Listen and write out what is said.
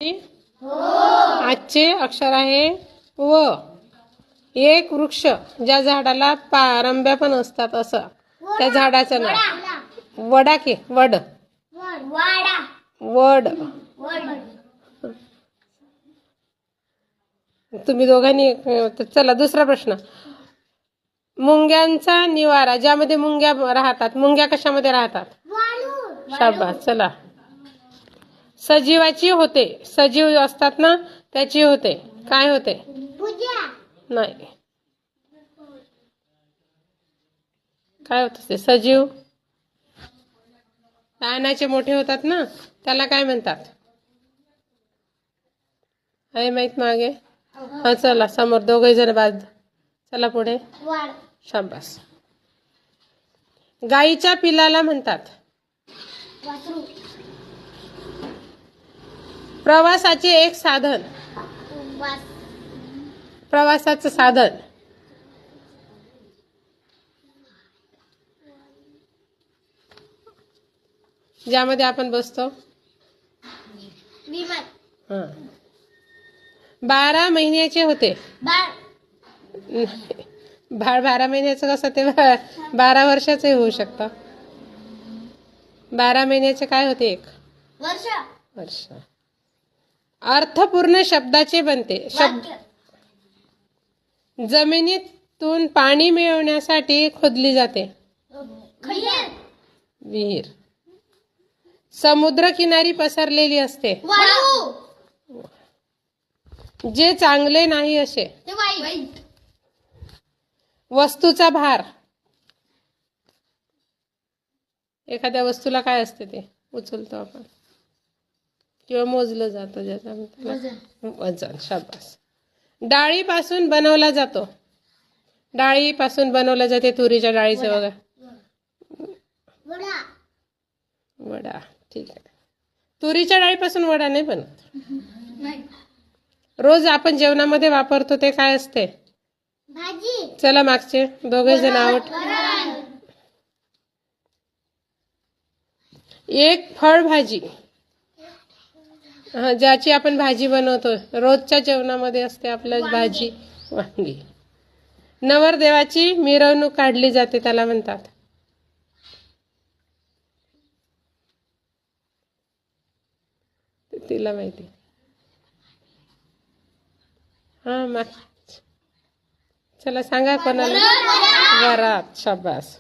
आजचे अक्षर आहे व. एक वृक्ष ज्या झाडाला पारंब्या पण असतात असं त्या झाडाचं नाव वडा की वड. वड. तुम्ही दोघांनी. चला दुसरा प्रश्न. मुंग्यांचा निवारा ज्यामध्ये मुंग्या राहतात. मुंग्या कशामध्ये राहतात? शाबास. चला. सजीवाची होते. सजीव असतात ना त्याची होते. काय होते? नाही. काय होत ते? सजीव लहानाचे मोठे होतात ना त्याला काय म्हणतात? आहे माहित मागे? हा चला समोर दोघे जण बाद. चला पुढे. शाबास. गाईच्या पिलाला म्हणतात प्रवासाचे एक साधन. प्रवासाचं साधन ज्यामध्ये आपण बसतो. 12 महिन्याचे होते. बाळ 12 महिन्याचं कसं ते 12 वर्षाचे होऊ शकतं. 12 महिन्याचे काय होते? एक वर्ष. अर्थपूर्ण शब्दाचे बनते. शब्द जमिनीतून पाणी मिळवण्यासाठी खोदली जाते. विहीर. समुद्रकिनारी पसरलेली असते. जे चांगले नाही असे. वस्तूचा भार. एखाद्या वस्तूला काय असते ते उचलतो आपण किंवा मोजलं जातं ज्याचा वजन. शाबास. डाळीपासून बनवला जातो. डाळीपासून बनवलं जाते. तुरीच्या डाळीचं बघा. वडा. ठीक आहे. तुरीच्या डाळीपासून वडा नाही बनत. रोज आपण जेवणामध्ये वापरतो ते काय असते? चला मागचे दोघे जण आउट. एक फळभाजी ज्याची आपण भाजी बनवतो. रोजच्या जेवणामध्ये असते आपल्या भाजी. वांगी. नवरदेवाची मिरवणूक काढली जाते त्याला म्हणतात. तिला माहिती. हा मग चला सांगा कोणाला? वरात. शाबास.